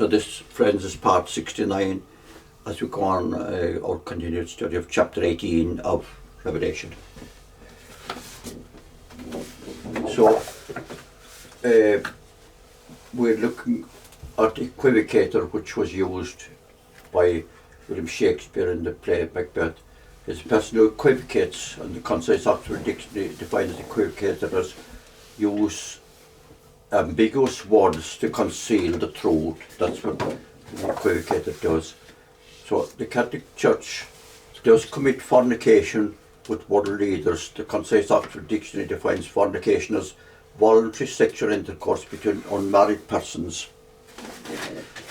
So this, friends, is part 69 as we go on our continued study of chapter 18 of Revelation. So we're looking at the equivocator which was used by William Shakespeare in the play Macbeth. It's a person who equivocates, and the Concise Oxford Dictionary defines equivocator as use ambiguous words to conceal the truth. That's what the equivocator does. So the Catholic Church does commit fornication with world leaders. The Concise Oxford Dictionary defines fornication as voluntary sexual intercourse between unmarried persons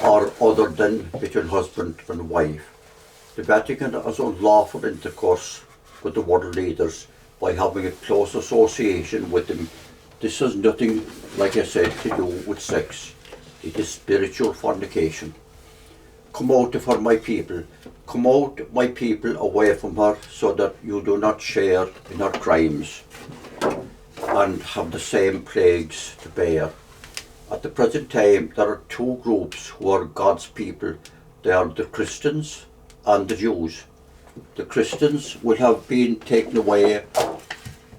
or other than between husband and wife. The Vatican has unlawful intercourse with the world leaders by having a close association with them. This has nothing, like I said, to do with sex. It is spiritual fornication. Come out of her, my people. Come out, my people, away from her, so that you do not share in her crimes and have the same plagues to bear. At the present time, there are two groups who are God's people. They are the Christians and the Jews. The Christians will have been taken away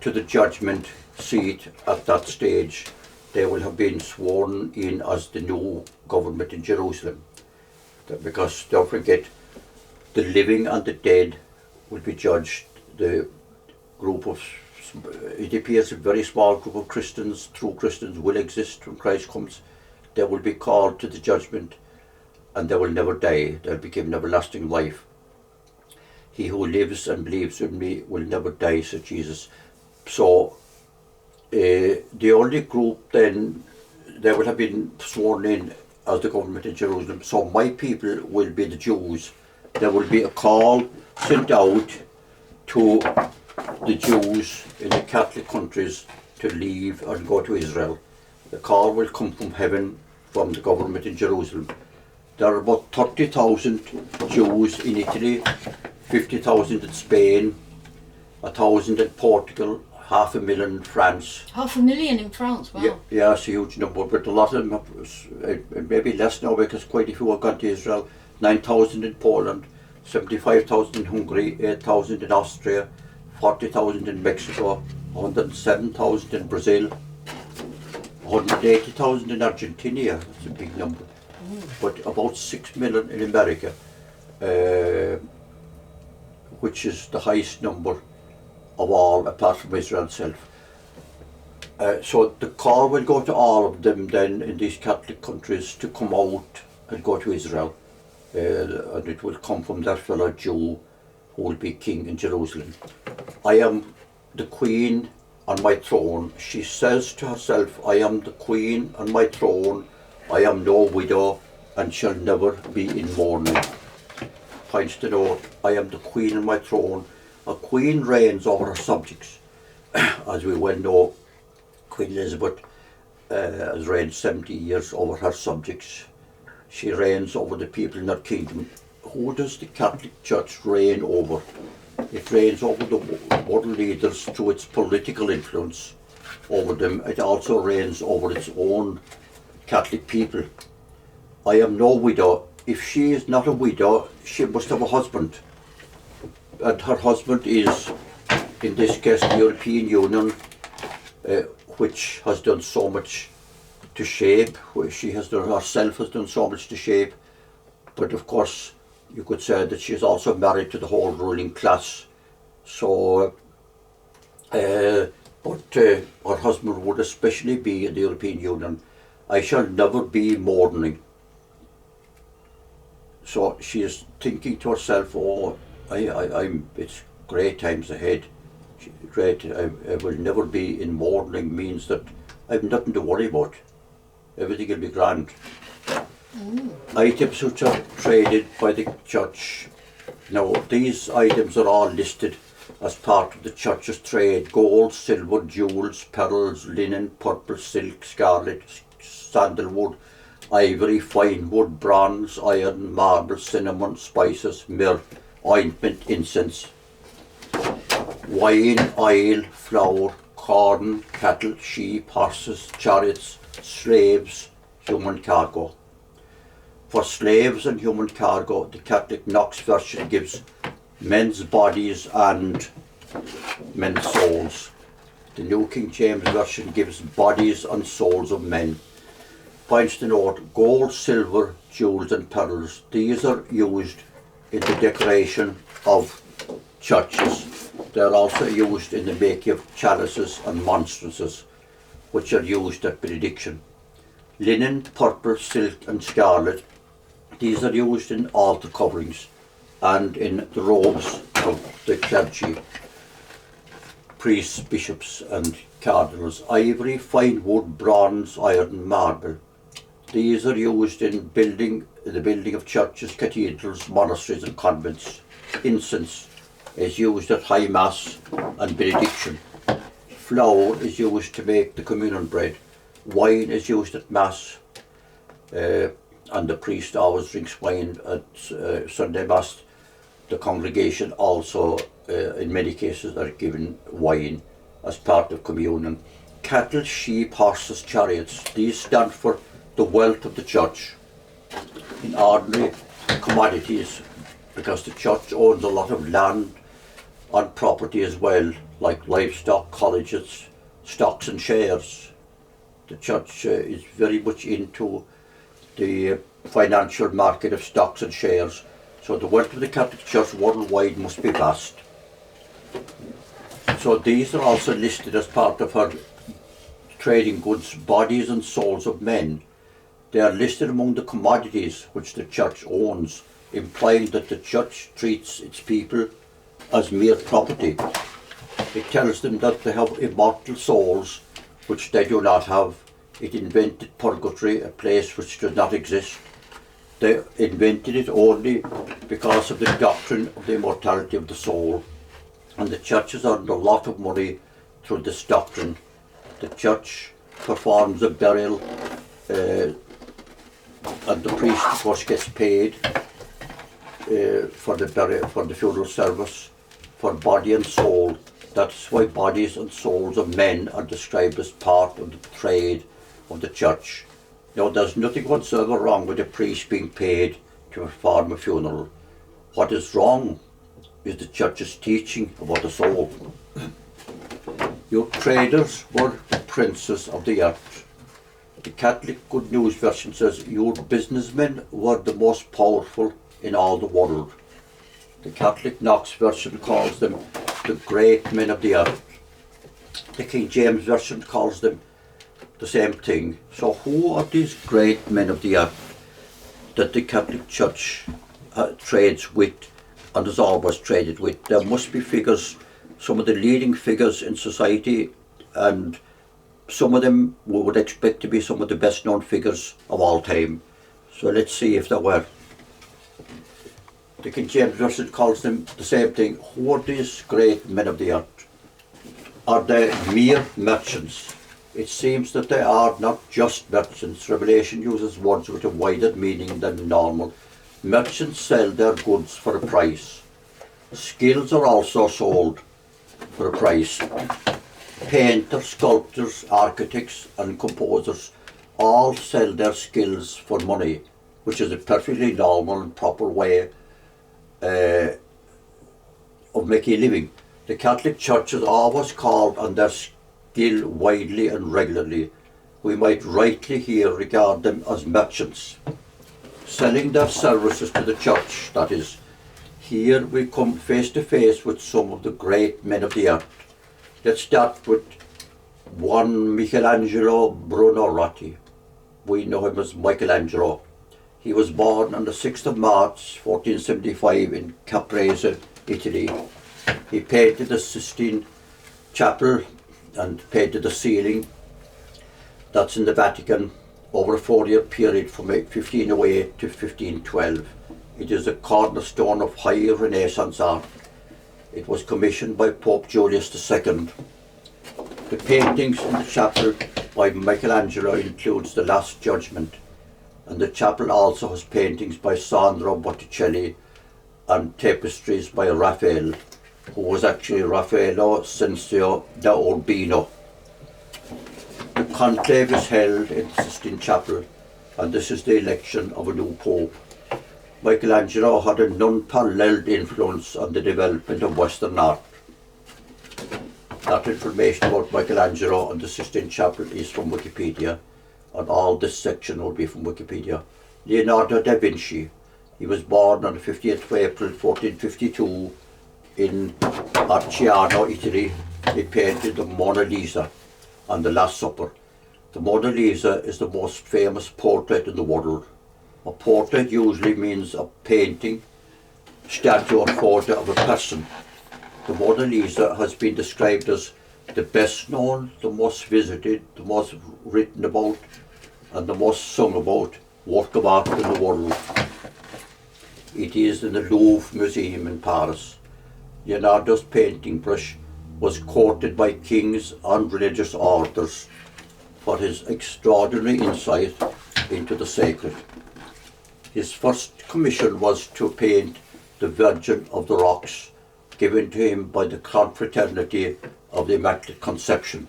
to the judgment seat at that stage. They will have been sworn in as the new government in Jerusalem. Because don't forget, the living and the dead will be judged. The group of, it appears a very small group of Christians, true Christians, will exist when Christ comes. They will be called to the judgment and they will never die. They'll be given everlasting life. He who lives and believes in me will never die, said Jesus. So the only group then, they will have been sworn in as the government in Jerusalem. So my people will be the Jews. There will be a call sent out to the Jews in the Catholic countries to leave and go to Israel. The call will come from heaven, from the government in Jerusalem. There are about 30,000 Jews in Italy, 50,000 in Spain, 1,000 in Portugal, 500,000 in France. 500,000 in France, wow. Yeah, it's a huge number, but a lot of them have, maybe less now because quite a few have gone to Israel. 9,000 in Poland, 75,000 in Hungary, 8,000 in Austria, 40,000 in Mexico, 107,000 in Brazil, 180,000 in Argentina. That's a big number. But about 6 million in America, which is the highest number of all apart from Israel itself. So the call will go to all of them then in these Catholic countries to come out and go to Israel. And it will come from that fellow Jew who will be king in Jerusalem. I am the queen on my throne. She says to herself, I am the queen on my throne. I am no widow and shall never be in mourning. Points to note, I am the queen on my throne. A queen reigns over her subjects. As we well know, Queen Elizabeth has reigned 70 years over her subjects. She reigns over the people in her kingdom. Who does the Catholic Church reign over? It reigns over the world leaders through its political influence over them. It also reigns over its own Catholic people. I am no widow. If she is not a widow, she must have a husband. And her husband is, in this case, the European Union, which has done so much to shape, where she has done, herself has done so much to shape. But of course, you could say that she is also married to the whole ruling class. So, her husband would especially be in the European Union. I shall never be mourning. So she is thinking to herself, oh, it's great times ahead. Great, I will never be in mourning means that I have nothing to worry about. Everything will be grand. Items which are traded by the church. Now, these items are all listed as part of the church's trade: gold, silver, jewels, pearls, linen, purple, silk, scarlet, sandalwood, ivory, fine wood, bronze, iron, marble, cinnamon, spices, myrrh, ointment, incense, wine, oil, flour, corn, cattle, sheep, horses, chariots, slaves, human cargo. For slaves and human cargo, the Catholic Knox version gives men's bodies and men's souls. The New King James Version gives bodies and souls of men. Points to note: gold, silver, jewels and pearls. These are used in the decoration of churches. They are also used in the making of chalices and monstrances, which are used at benediction. Linen, purple, silk and scarlet. These are used in altar coverings and in the robes of the clergy, priests, bishops and cardinals. Ivory, fine wood, bronze, iron, marble. These are used in the building of churches, cathedrals, monasteries and convents. Incense is used at High Mass and benediction. Flour is used to make the communion bread. Wine is used at Mass, and the priest always drinks wine at Sunday Mass. The congregation also, in many cases, are given wine as part of communion. Cattle, sheep, horses, chariots. These stand for the wealth of the church in ordinary commodities, because the church owns a lot of land and property as well, like livestock, colleges, stocks and shares. The church is very much into the financial market of stocks and shares, so the wealth of the Catholic Church worldwide must be vast. So these are also listed as part of her trading goods, bodies and souls of men. They are listed among the commodities which the church owns, implying that the church treats its people as mere property. It tells them that they have immortal souls, which they do not have. It invented purgatory, a place which does not exist. They invented it only because of the doctrine of the immortality of the soul. And the church has earned a lot of money through this doctrine. The church performs a burial, and the priest, of course, gets paid for the funeral service, for body and soul. That's why bodies and souls of men are described as part of the trade of the church. Now, there's nothing whatsoever wrong with a priest being paid to perform a funeral. What is wrong is the church's teaching about the soul. Your traders were princes of the earth. The Catholic Good News Version says, your businessmen were the most powerful in all the world. The Catholic Knox Version calls them the great men of the earth. The King James Version calls them the same thing. So who are these great men of the earth that the Catholic Church trades with and has always traded with? There must be figures, some of the leading figures in society, and some of them we would expect to be some of the best known figures of all time. So let's see if there were. The King James Version calls them the same thing. Who are these great men of the earth? Are they mere merchants? It seems that they are not just merchants. Revelation uses words with a wider meaning than normal. Merchants sell their goods for a price. Skills are also sold for a price. Painters, sculptors, architects and composers all sell their skills for money, which is a perfectly normal and proper way of making a living. The Catholic Church has always called on their skill widely and regularly. We might rightly here regard them as merchants, selling their services to the church, that is. Here we come face to face with some of the great men of the earth. Let's start with one Michelangelo Buonarroti. We know him as Michelangelo. He was born on the 6th of March 1475 in Caprese, Italy. He painted the Sistine Chapel and painted the ceiling. That's in the Vatican over a 4-year period from 1508 to 1512. It is a cornerstone of high Renaissance art. It was commissioned by Pope Julius II. The paintings in the chapel by Michelangelo includes the Last Judgment, and the chapel also has paintings by Sandro Botticelli and tapestries by Raphael, who was actually Raffaello Censio da Urbino. The conclave is held in the Sistine Chapel, and this is the election of a new pope. Michelangelo had an unparalleled influence on the development of Western art. That information about Michelangelo and the Sistine Chapel is from Wikipedia, and all this section will be from Wikipedia. Leonardo da Vinci. He was born on the 15th of April 1452 in Arciano, Italy. He painted the Mona Lisa and the Last Supper. The Mona Lisa is the most famous portrait in the world. A portrait usually means a painting, statue or photo of a person. The Mona Lisa has been described as the best known, the most visited, the most written about, and the most sung about work of art in the world. It is in the Louvre Museum in Paris. Leonardo's painting brush was courted by kings and religious orders for his extraordinary insight into the sacred. His first commission was to paint the Virgin of the Rocks, given to him by the Confraternity of the Immaculate Conception.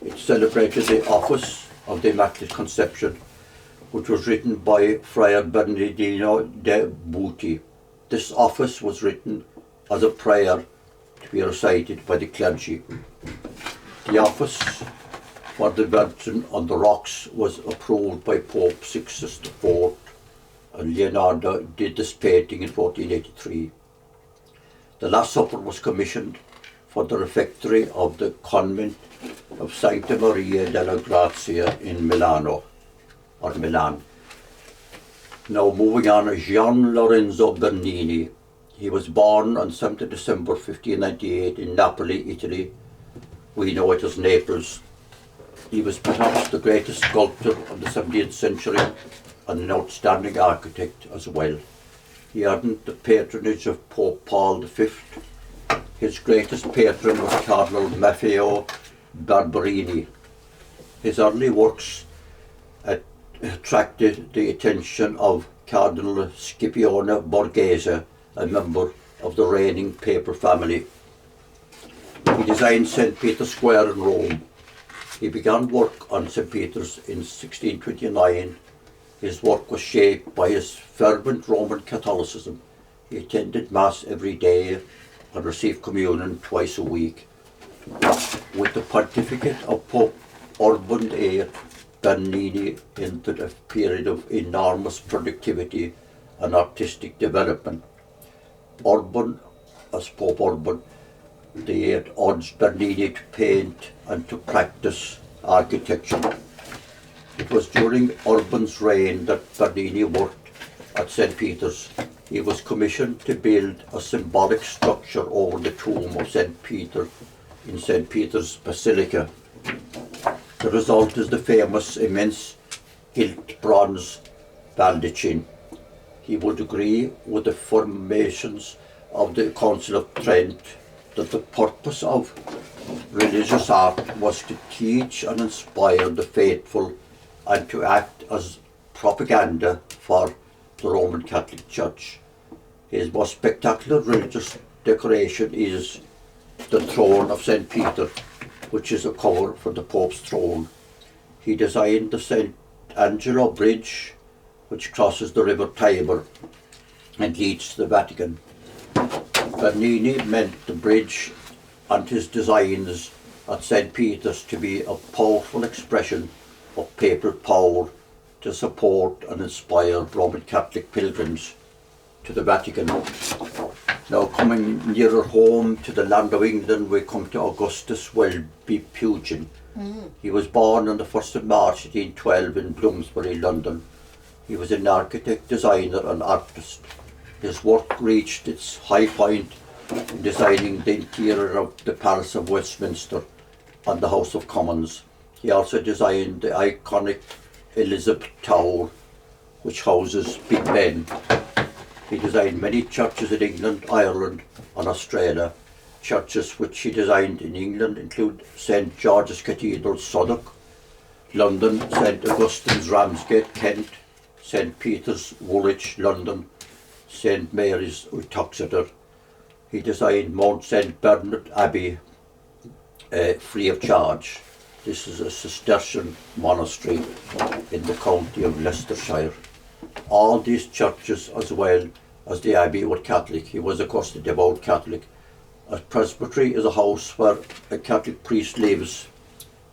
It celebrated the office of the Immaculate Conception, which was written by Friar Bernardino de Buti. This office was written as a prayer to be recited by the clergy. The office for the Virgin on the Rocks was approved by Pope Sixtus IV, and Leonardo did this painting in 1483. The Last Supper was commissioned for the refectory of the convent of Sancta Maria della Grazia in Milan. Now moving on, Gian Lorenzo Bernini. He was born on 7th December 1598 in Napoli, Italy. We know it as Naples. He was perhaps the greatest sculptor of the 17th century and an outstanding architect as well. He earned the patronage of Pope Paul V. His greatest patron was Cardinal Maffeo Barberini. His early works attracted the attention of Cardinal Scipione Borghese, a member of the reigning papal family. He designed St. Peter's Square in Rome. He began work on St. Peter's in 1629. His work was shaped by his fervent Roman Catholicism. He attended Mass every day and received communion twice a week. With the pontificate of Pope Urban VIII, Bernini entered a period of enormous productivity and artistic development. Urban, as Pope Urban VIII, urged Bernini to paint and to practice architecture. It was during Urban's reign that Bernini worked at St. Peter's. He was commissioned to build a symbolic structure over the tomb of St. Peter in St. Peter's Basilica. The result is the famous immense gilt bronze baldachin. He would agree with the formations of the Council of Trent that the purpose of religious art was to teach and inspire the faithful and to act as propaganda for the Roman Catholic Church. His most spectacular religious decoration is the throne of St. Peter, which is a cover for the Pope's throne. He designed the St. Angelo Bridge, which crosses the river Tiber and leads to the Vatican. Bernini meant the bridge and his designs at St. Peter's to be a powerful expression of papal power to support and inspire Roman Catholic pilgrims to the Vatican. Now, coming nearer home to the land of England, we come to Augustus Welby Pugin. He was born on the 1st of March 1812 in Bloomsbury, London. He was an architect, designer and artist. His work reached its high point in designing the interior of the Palace of Westminster and the House of Commons. He also designed the iconic Elizabeth Tower, which houses Big Ben. He designed many churches in England, Ireland and Australia. Churches which he designed in England include St. George's Cathedral, Southwark, London, St. Augustine's, Ramsgate, Kent, St. Peter's, Woolwich, London, St. Mary's, Uttoxeter. He designed Mount St. Bernard Abbey free of charge. This is a Cistercian monastery in the county of Leicestershire. All these churches, as well as the abbey, were Catholic. He was, of course, a devout Catholic. A presbytery is a house where a Catholic priest lives.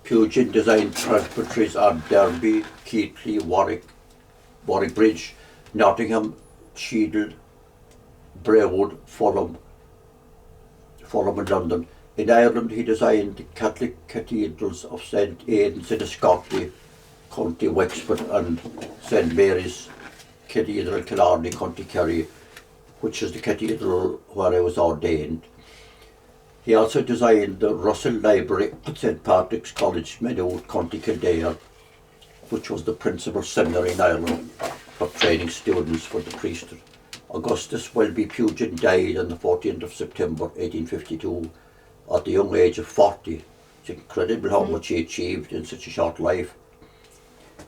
Pugin designed presbyteries are Derby, Keighley, Warwick Bridge, Nottingham, Cheadle, Brewood, Fulham and London. In Ireland he designed the Catholic cathedrals of St. Aidan's in Scotland, County Wexford, and St. Mary's Cathedral, Killarney, County Kerry, which is the cathedral where I was ordained. He also designed the Russell Library at St. Patrick's College, Meadowood, County Kildare, which was the principal seminary in Ireland for training students for the priesthood. Augustus Welby Pugin died on the 14th of September 1852 at the young age of 40. It's incredible how much he achieved in such a short life.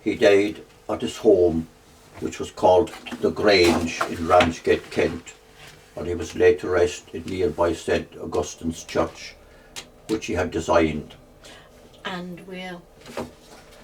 He died at his home, which was called the Grange in Ramsgate, Kent, and he was laid to rest in nearby St. Augustine's Church, which he had designed. And we're